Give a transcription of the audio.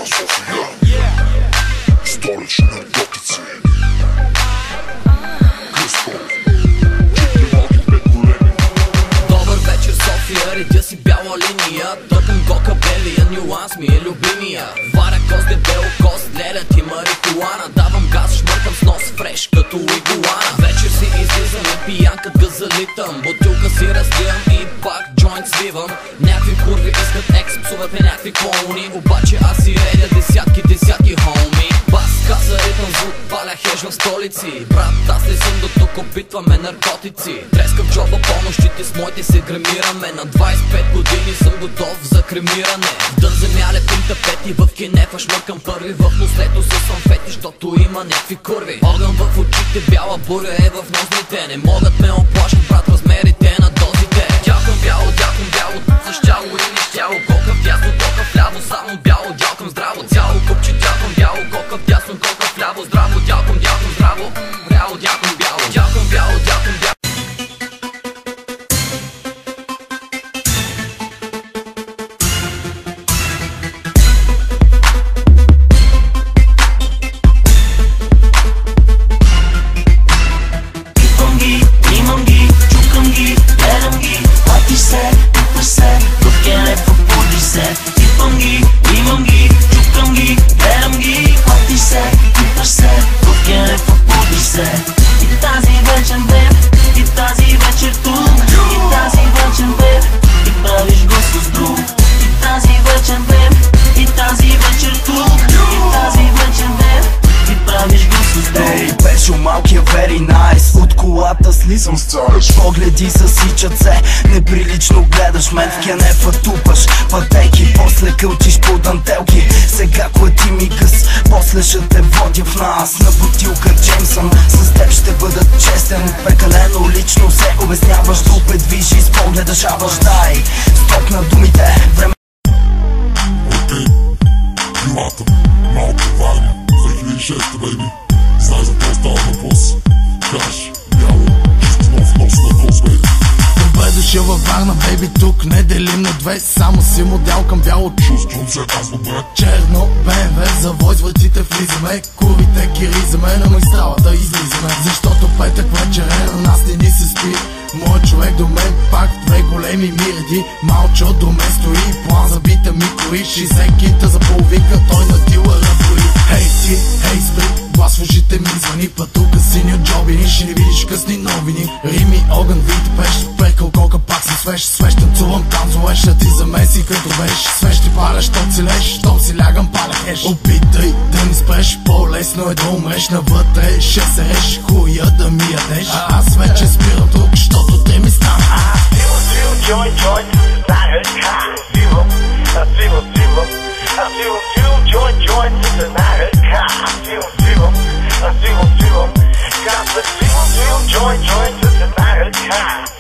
София, столични наркотици. Добър вечер, София, редя си бяла линия. Търкам кока белия, нюанс ми е любимия. Варя кост, дебел кост, леден ти марихуана. Давам газ, шмъркам с нос фреш като игуана. Вечер си излизаме, пиянка да залитам. Бутилка си разлиям и пак джойнт свивам. Някакви курви искат екс, псуват ме някакви клоуни. Обаче аз си редя десятки хоми. Бас, каза ритъм, звук, паля хеш в столици. Брат, аз ли съм до тук, опитваме наркотици. Трескам джоба по нощите, с моите се гремираме. На 25 години съм готов за кремиране. Дън земя лепим тапети, в кинефа шмъркам първи. В нослето с фанфети, защото има някакви курви. Огън в очите, бяла буря е в ноздрите. Не могат ме оплашат, брат, размерите на дозите. Дялкам бяло, защяло и нещяло. Кока вдясно, кока вляво, само бяло. Дялкам здраво, цяло купче, дялкам бяло. Кока вдясно, кока вляво, здраво. Дялкам здраво, ряло, дялкам бяло. Дялкам бяло, дялкам бяло. И тази вечер беб, и тази вечер тук, и тази вечер беб, ти правиш го с друг. И тази вечер беб, и тази вечер тук, и тази вечер беб, ти правиш го с друг. Ей, Пешо, малкия very nice, от колата слизам с цареш. Погледи засичат се, неприлично гледаш мен в кенефа тупаш пътеки, после кълчиш по дантелки. Сега клати ми гъс, после ще те водя в нас на бутилка Джеймсън. С теб ще бъда честен, прекалено лично се обясняваш. Дупе движи с погледа шаваш, дай стоп на думите, време. Окей, пилата, малко Ваня, 2006, бейби. Знай за какво става въпрос. Каш, бяло, чисто нов нос на кос, бейби. Добре дошъл във Варна, бейби, тук не делим на две. Само си модел към бяло. Чувствам се казва брат. Черно БМВ, за вой с вратите влизаме. Курвите гиризаме, на магистрала да излизаме. Защото петък вечер е, на нас не ни се спи. Моят човек до мен, пак две големи миреди. Малчо до мен стои, план за бита ми кори. 60 кинта за половинка, той на дилъра брои. Хей ти, хей спри, глас в ушите ми звъни. Пътука сини от джобини, ще не видиш късни новини. Рими, огън, вид, пеш, прекъл, кока, пак си свеж. Свеж танцувам, там злоеш, а ти за мен си като веш. Свеж ти паля, щом си леш, щом си лягам, паля хеш. Опитай да ми спреш, по-лесно е да умреш. Навътре ще се реш, хуя да ми ядеш. А аз вече спирам тук, защото те ми стана. Joint, наръка. Свивам, joint, наръка. Свивам, казвам, joint, наръка.